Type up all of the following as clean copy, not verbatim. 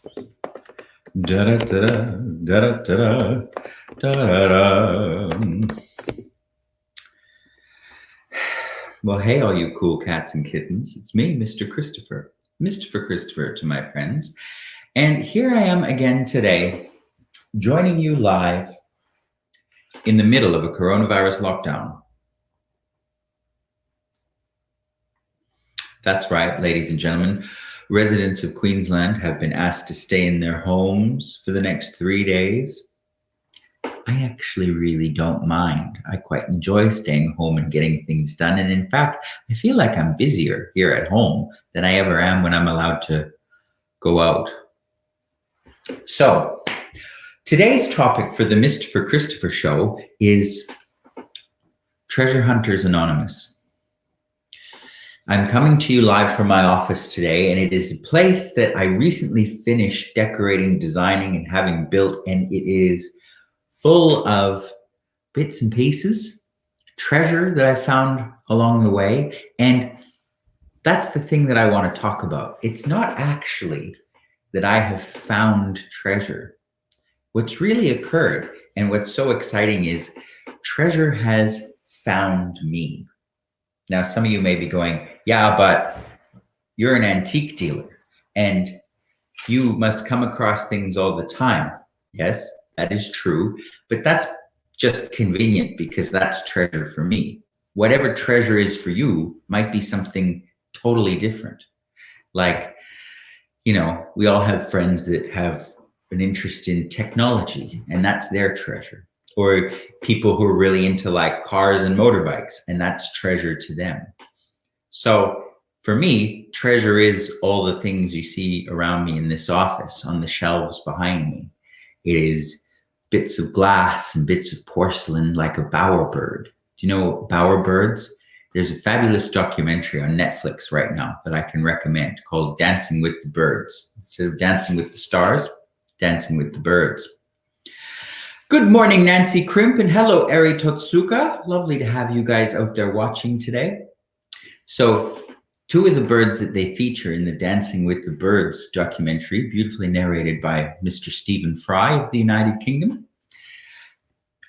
Da da da da da da da da da. Well, hey, all you cool cats and kittens. It's me, Mr. Christopher. Mistopher Christopher to my friends. And here I am again today, joining you live in the middle of a coronavirus lockdown. That's right, ladies and gentlemen. Residents of Queensland have been asked to stay in their homes for the next 3 days. I actually really don't mind. I quite enjoy staying home and getting things done. And in fact, I feel like I'm busier here at home than I ever am when I'm allowed to go out. So, today's topic for the Mistopher Christopher show is Treasure Hunters Anonymous. I'm coming to you live from my office today, and it is a place that I recently finished decorating, designing, and having built, and it is full of bits and pieces, treasure that I found along the way. And that's the thing that I want to talk about. It's not actually that I have found treasure. What's really occurred, and what's so exciting, is treasure has found me. Now, some of you may be going, yeah, but you're an antique dealer and you must come across things all the time. Yes, that is true, but that's just convenient because that's treasure for me. Whatever treasure is for you might be something totally different. Like, you know, we all have friends that have an interest in technology and that's their treasure. Or people who are really into like cars and motorbikes, and that's treasure to them. So for me, treasure is all the things you see around me in this office on the shelves behind me. It is bits of glass and bits of porcelain like a bowerbird. Do you know bowerbirds? There's a fabulous documentary on Netflix right now that I can recommend called Dancing with the Birds. Instead of Dancing with the Stars, Dancing with the Birds. Good morning, Nancy Crimp, and hello, Eri Totsuka. Lovely to have you guys out there watching today. So, two of the birds that they feature in the Dancing with the Birds documentary, beautifully narrated by Mr. Stephen Fry of the United Kingdom,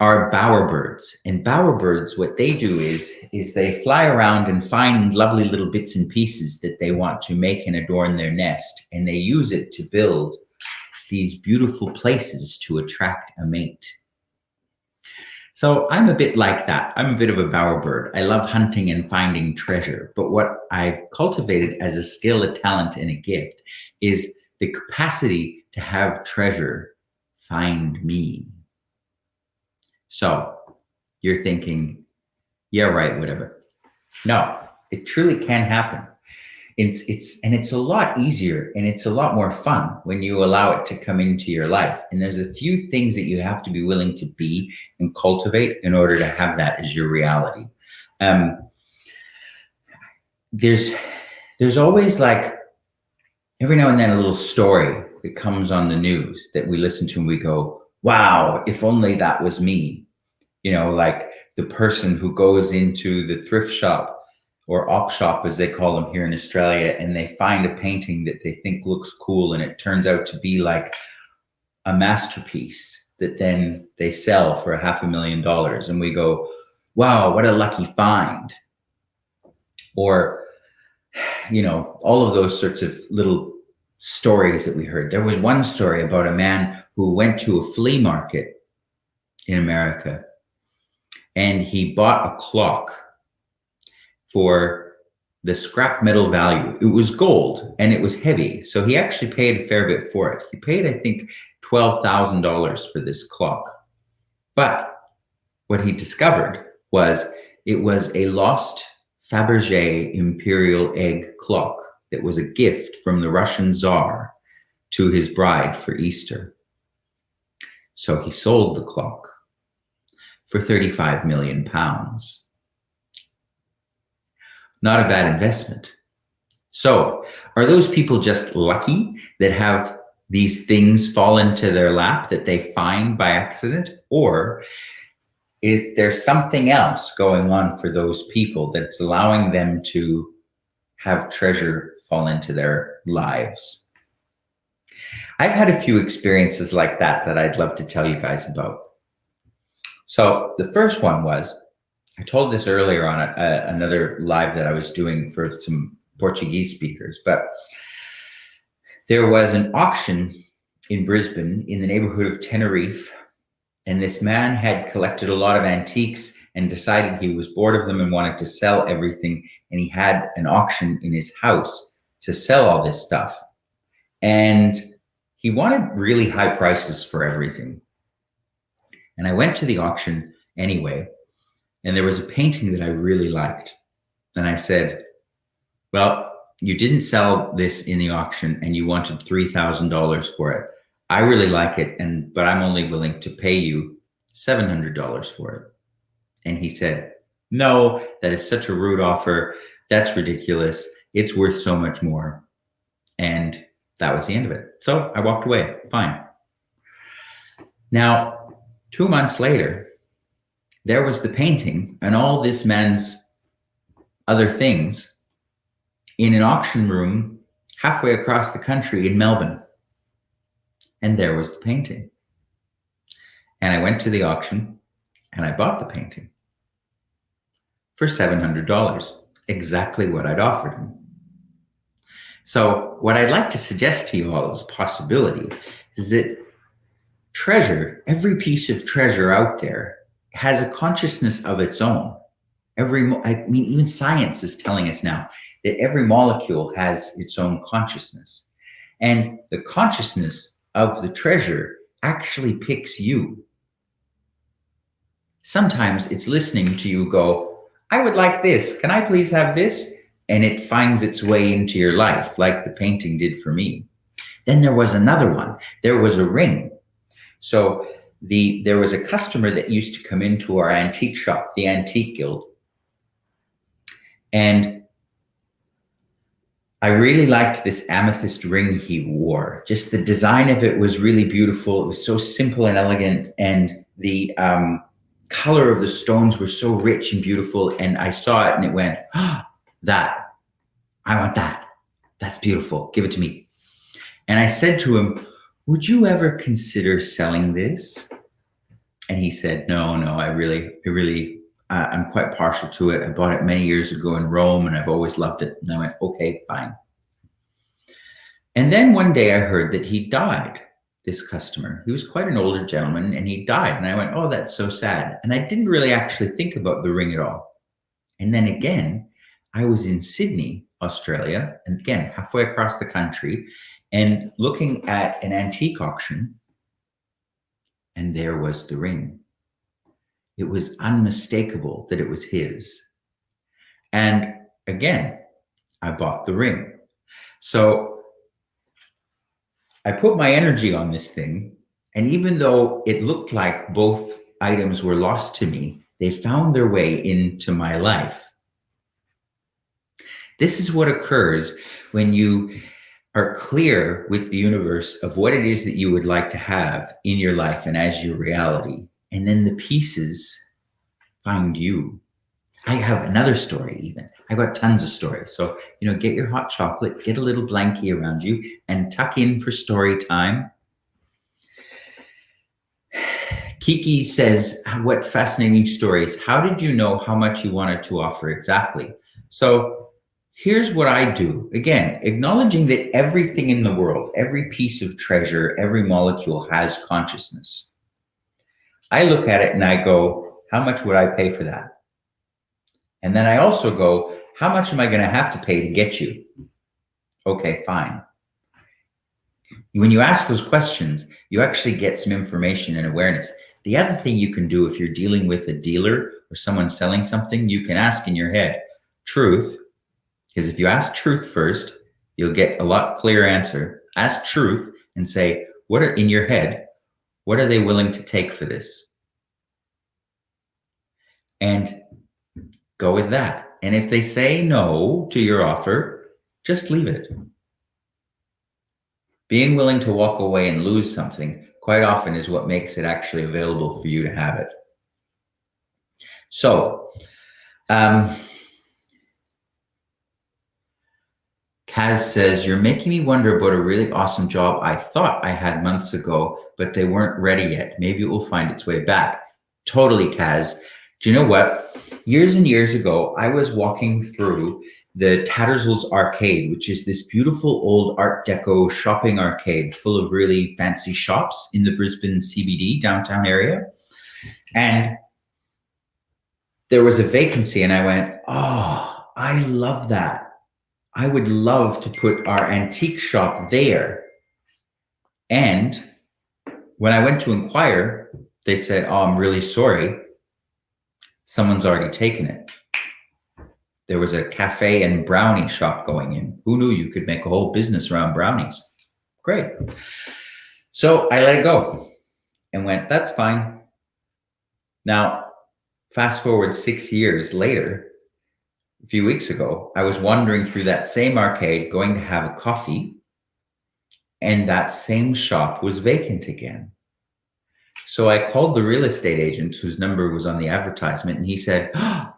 are bowerbirds. And bowerbirds, what they do is they fly around and find lovely little bits and pieces that they want to make and adorn their nest, and they use it to build these beautiful places to attract a mate. So I'm a bit like that. I'm a bit of a bowerbird. I love hunting and finding treasure. But what I've cultivated as a skill, a talent, and a gift is the capacity to have treasure find me. So you're thinking, yeah, right, whatever. No, it truly can happen. It's a lot easier and it's a lot more fun when you allow it to come into your life. And there's a few things that you have to be willing to be and cultivate in order to have that as your reality. There's always like every now and then a little story that comes on the news that we listen to and we go, wow, if only that was me. You know, like the person who goes into the thrift shop or op shop, as they call them here in Australia, and they find a painting that they think looks cool, and it turns out to be like a masterpiece that then they sell for $500,000. And we go, wow, what a lucky find. Or, you know, all of those sorts of little stories that we heard. There was one story about a man who went to a flea market in America, and he bought a clock for the scrap metal value. It was gold and it was heavy. So he actually paid a fair bit for it. He paid, I think, $12,000 for this clock. But what he discovered was it was a lost Fabergé imperial egg clock that was a gift from the Russian Tsar to his bride for Easter. So he sold the clock for 35 million pounds. Not a bad investment. So, are those people just lucky that have these things fall into their lap that they find by accident? Or is there something else going on for those people that's allowing them to have treasure fall into their lives? I've had a few experiences like that I'd love to tell you guys about. So the first one was, I told this earlier on another live that I was doing for some Portuguese speakers, but there was an auction in Brisbane in the neighborhood of Tenerife, and this man had collected a lot of antiques and decided he was bored of them and wanted to sell everything, and he had an auction in his house to sell all this stuff. And he wanted really high prices for everything. And I went to the auction anyway, and there was a painting that I really liked. And I said, well, you didn't sell this in the auction and you wanted $3,000 for it. I really like it, but I'm only willing to pay you $700 for it. And he said, no, that is such a rude offer. That's ridiculous. It's worth so much more. And that was the end of it. So I walked away. Fine. Now, 2 months later, there was the painting and all this man's other things in an auction room halfway across the country in Melbourne. And there was the painting. And I went to the auction and I bought the painting for $700, exactly what I'd offered him. So what I'd like to suggest to you all as a possibility is that treasure, every piece of treasure out there, has a consciousness of its own. Even science is telling us now that every molecule has its own consciousness. And the consciousness of the treasure actually picks you. Sometimes it's listening to you go, I would like this. Can I please have this? And it finds its way into your life, like the painting did for me. Then there was another one. There was a ring. So there was a customer that used to come into our antique shop, the Antique Guild. And I really liked this amethyst ring he wore. Just the design of it was really beautiful. It was so simple and elegant. And the color of the stones were so rich and beautiful. And I saw it and it went, that, I want that. That's beautiful. Give it to me. And I said to him, would you ever consider selling this? And he said, no, I'm quite partial to it. I bought it many years ago in Rome and I've always loved it. And I went, okay, fine. And then one day I heard that he died, this customer. He was quite an older gentleman and he died. And I went, oh, that's so sad. And I didn't really actually think about the ring at all. And then again, I was in Sydney, Australia, and again, halfway across the country, and looking at an antique auction, and there was the ring. It was unmistakable that it was his. And again, I bought the ring. So I put my energy on this thing, and even though it looked like both items were lost to me, they found their way into my life. This is what occurs when you are clear with the universe of what it is that you would like to have in your life and as your reality. And then the pieces find you. I have another story even. I got tons of stories. So, get your hot chocolate, get a little blankie around you and tuck in for story time. Kiki says, what fascinating stories. How did you know how much you wanted to offer exactly? So here's what I do. Again, acknowledging that everything in the world, every piece of treasure, every molecule has consciousness. I look at it and I go, how much would I pay for that? And then I also go, how much am I going to have to pay to get you? Okay, fine. When you ask those questions, you actually get some information and awareness. The other thing you can do if you're dealing with a dealer or someone selling something, you can ask in your head, truth. Because if you ask truth first, you'll get a lot clearer answer. Ask truth and say, what are in your head? What are they willing to take for this? And go with that. And if they say no to your offer, just leave it. Being willing to walk away and lose something quite often is what makes it actually available for you to have it. So, Kaz says, you're making me wonder about a really awesome job I thought I had months ago, but they weren't ready yet. Maybe it will find its way back. Totally, Kaz. Do you know what? Years and years ago, I was walking through the Tattersall's Arcade, which is this beautiful old Art Deco shopping arcade full of really fancy shops in the Brisbane CBD downtown area. And there was a vacancy, and I went, oh, I love that. I would love to put our antique shop there. And when I went to inquire, they said, oh, I'm really sorry. Someone's already taken it. There was a cafe and brownie shop going in. Who knew you could make a whole business around brownies? Great. So I let it go and went, that's fine. Now, fast forward 6 years later, a few weeks ago, I was wandering through that same arcade going to have a coffee, and that same shop was vacant again. So I called the real estate agent whose number was on the advertisement, and he said, oh,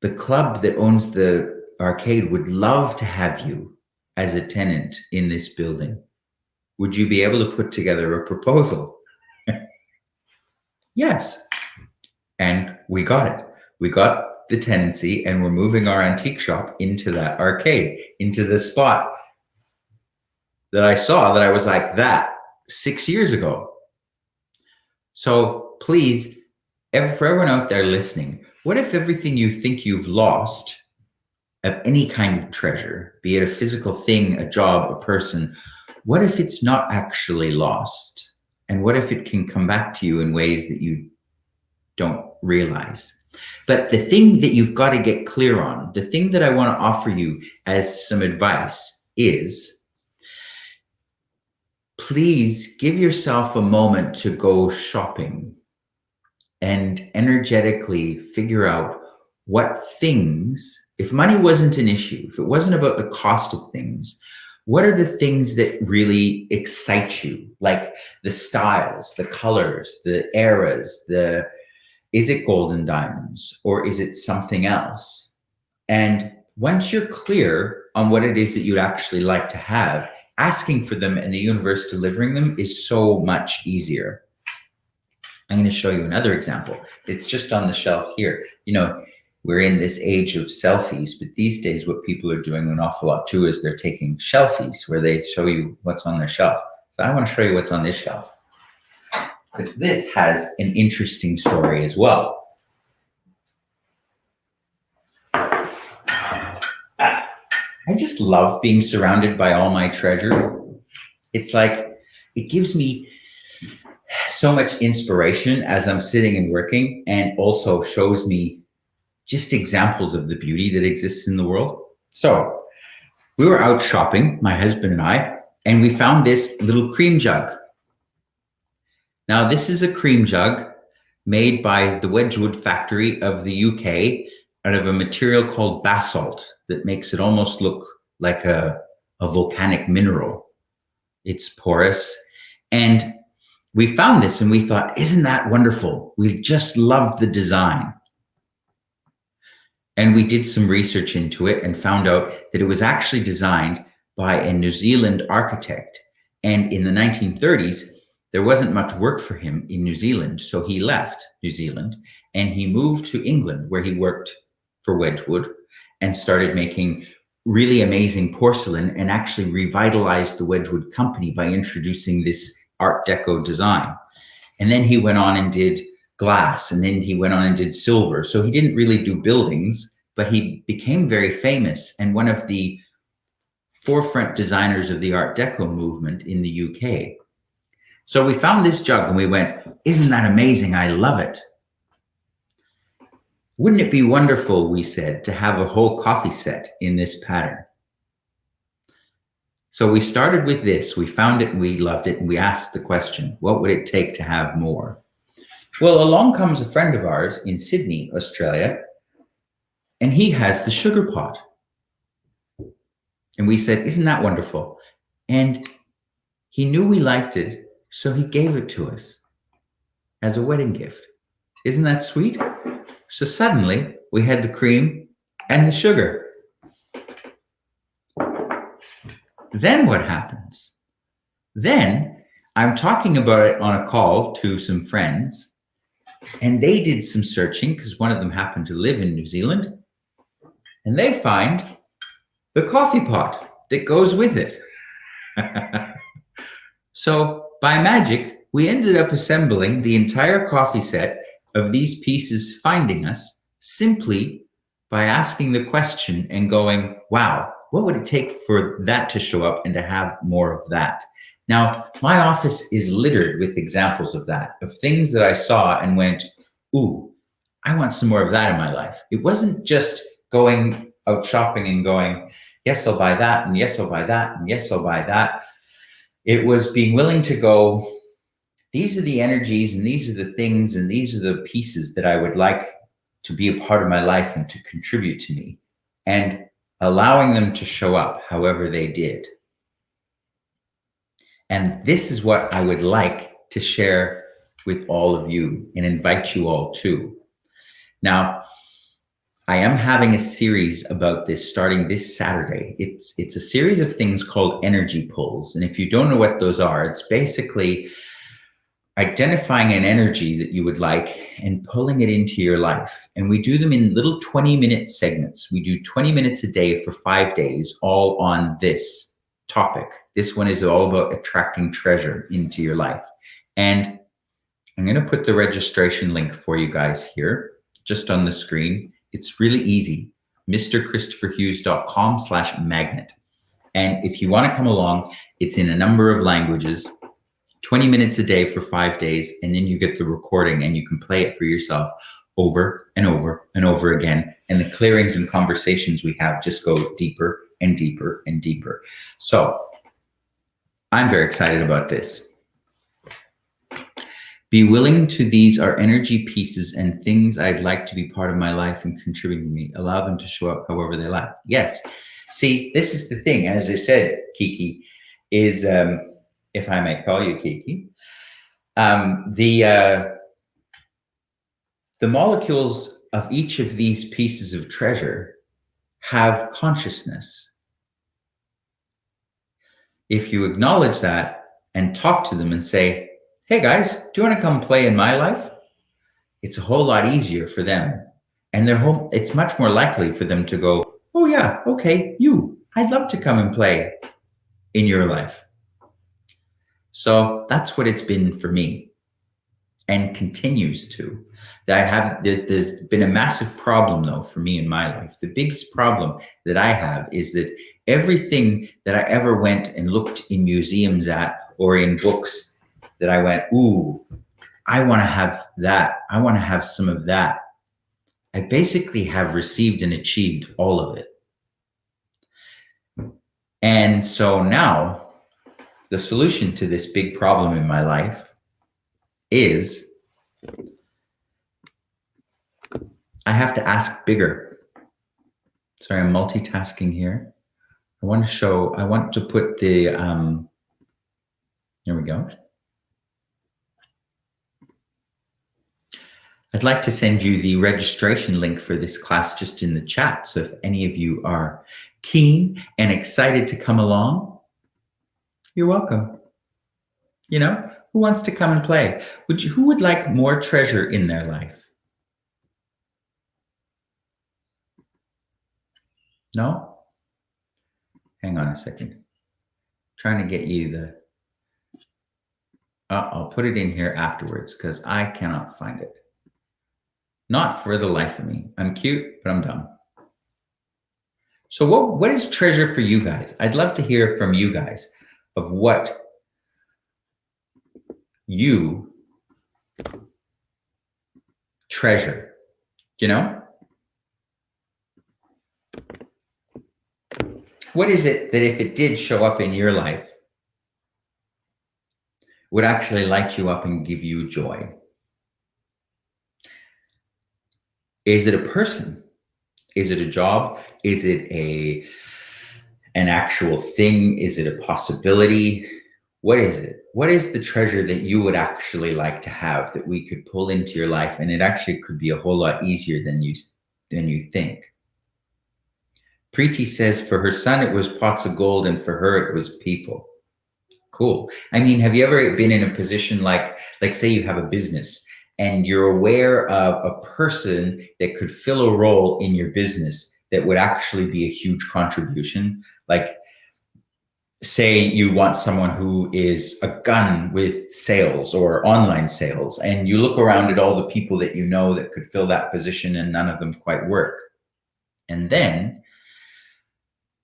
the club that owns the arcade would love to have you as a tenant in this building. Would you be able to put together a proposal? Yes. And we got it. We got the tenancy, and we're moving our antique shop into that arcade, into the spot that I saw that I was like, that 6 years ago. So please, for everyone out there listening, what if everything you think you've lost of any kind of treasure, be it a physical thing, a job, a person, what if it's not actually lost? And what if it can come back to you in ways that you don't realize? But the thing that you've got to get clear on, the thing that I want to offer you as some advice is, please give yourself a moment to go shopping and energetically figure out what things, if money wasn't an issue, if it wasn't about the cost of things, what are the things that really excite you? Like the styles, the colors, the eras, is it gold and diamonds, or is it something else? And once you're clear on what it is that you'd actually like to have, asking for them and the universe delivering them is so much easier. I'm going to show you another example. It's just on the shelf here. You know, we're in this age of selfies, but these days what people are doing an awful lot too is they're taking shelfies where they show you what's on their shelf. So I want to show you what's on this shelf, because this has an interesting story as well. I just love being surrounded by all my treasure. It's like, it gives me so much inspiration as I'm sitting and working, and also shows me just examples of the beauty that exists in the world. So we were out shopping, my husband and I, and we found this little cream jug. Now, this is a cream jug made by the Wedgwood factory of the UK out of a material called basalt that makes it almost look like a volcanic mineral. It's porous. And we found this and we thought, isn't that wonderful? We just loved the design. And we did some research into it and found out that it was actually designed by a New Zealand architect. And in the 1930s, there wasn't much work for him in New Zealand. So he left New Zealand and he moved to England, where he worked for Wedgwood and started making really amazing porcelain, and actually revitalized the Wedgwood company by introducing this Art Deco design. And then he went on and did glass, and then he went on and did silver. So he didn't really do buildings, but he became very famous and one of the forefront designers of the Art Deco movement in the UK. So we found this jug and we went, isn't that amazing? I love it. Wouldn't it be wonderful, we said, to have a whole coffee set in this pattern? So we started with this. We found it and we loved it, and we asked the question, what would it take to have more? Well, along comes a friend of ours in Sydney, Australia, and he has the sugar pot. And we said, isn't that wonderful? And he knew we liked it, so he gave it to us as a wedding gift. Isn't that sweet? So suddenly we had the cream and the sugar. Then what happens? Then I'm talking about it on a call to some friends, and they did some searching because one of them happened to live in New Zealand, and they find the coffee pot that goes with it. So by magic, we ended up assembling the entire coffee set of these pieces finding us simply by asking the question and going, wow, what would it take for that to show up and to have more of that? Now, my office is littered with examples of that, of things that I saw and went, ooh, I want some more of that in my life. It wasn't just going out shopping and going, yes, I'll buy that, and yes, I'll buy that, and yes, I'll buy that. It was being willing to go, these are the energies and these are the things and these are the pieces that I would like to be a part of my life and to contribute to me, and allowing them to show up however they did. And this is what I would like to share with all of you and invite you all to. Now, I am having a series about this starting this Saturday. It's a series of things called energy pulls. And if you don't know what those are, it's basically identifying an energy that you would like and pulling it into your life. And we do them in little 20-minute segments. We do 20 minutes a day for 5 days, all on this topic. This one is all about attracting treasure into your life. And I'm going to put the registration link for you guys here, just on the screen. It's really easy, mrchristopherhughes.com/magnet. And if you want to come along, it's in a number of languages, 20 minutes a day for 5 days, and then you get the recording and you can play it for yourself over and over and over again. And the clearings and conversations we have just go deeper and deeper and deeper. So I'm very excited about this. Be willing to, these are energy pieces and things I'd like to be part of my life and contribute to me. Allow them to show up however they like. Yes. See, this is the thing, as I said, Kiki, is, if I may call you Kiki, the molecules of each of these pieces of treasure have consciousness. If you acknowledge that and talk to them and say, hey guys, do you want to come play in my life? It's a whole lot easier for them. And it's much more likely for them to go, oh yeah, okay, I'd love to come and play in your life. So that's what it's been for me, and continues to. There's been a massive problem though for me in my life. The biggest problem that I have is that everything that I ever went and looked in museums at or in books that I went, ooh, I want to have that. I want to have some of that. I basically have received and achieved all of it. And so now the solution to this big problem in my life is I have to ask bigger. Sorry, I'm multitasking here. I want to put the, here we go. I'd like to send you the registration link for this class just in the chat. So if any of you are keen and excited to come along, you're welcome. You know, who wants to come and play? Who would like more treasure in their life? No? Hang on a second. Trying to get you the, I'll put it in here afterwards because I cannot find it. Not for the life of me. I'm cute, but I'm dumb. So what is treasure for you guys? I'd love to hear from you guys of what you treasure, you know? What is it that if it did show up in your life would actually light you up and give you joy? Is it a person? Is it a job? Is it an actual thing? Is it a possibility? What is it? What is the treasure that you would actually like to have that we could pull into your life? And it actually could be a whole lot easier than you think. Preeti says for her son, it was pots of gold, and for her, it was people. Cool. I mean, have you ever been in a position like say you have a business and you're aware of a person that could fill a role in your business that would actually be a huge contribution? Like, say you want someone who is a gun with sales or online sales, and you look around at all the people that you know that could fill that position and none of them quite work. And then,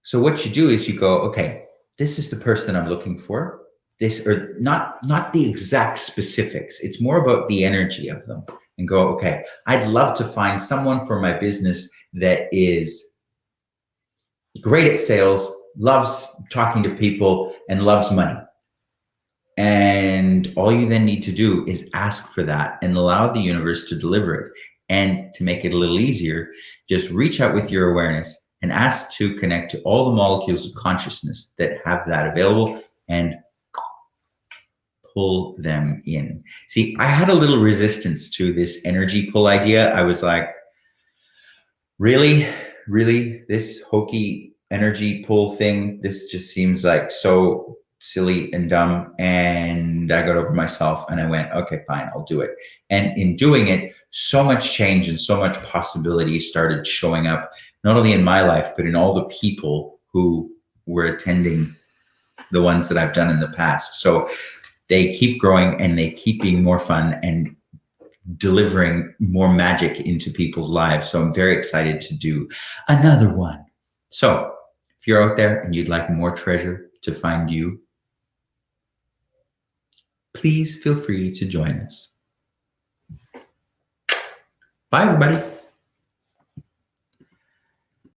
so what you do is you go, okay, this is the person I'm looking for. This, or not the exact specifics. It's more about the energy of them, and go, okay, I'd love to find someone for my business that is great at sales, loves talking to people, and loves money. And all you then need to do is ask for that and allow the universe to deliver it. And to make it a little easier, just reach out with your awareness and ask to connect to all the molecules of consciousness that have that available and pull them in. See, I had a little resistance to this energy pull idea. I was like, really, this hokey energy pull thing, this just seems like so silly and dumb. And I got over myself and I went, okay, fine, I'll do it. And in doing it, so much change and so much possibility started showing up, not only in my life, but in all the people who were attending the ones that I've done in the past. So they keep growing and they keep being more fun and delivering more magic into people's lives. So I'm very excited to do another one. So if you're out there and you'd like more treasure to find you, please feel free to join us. Bye, everybody.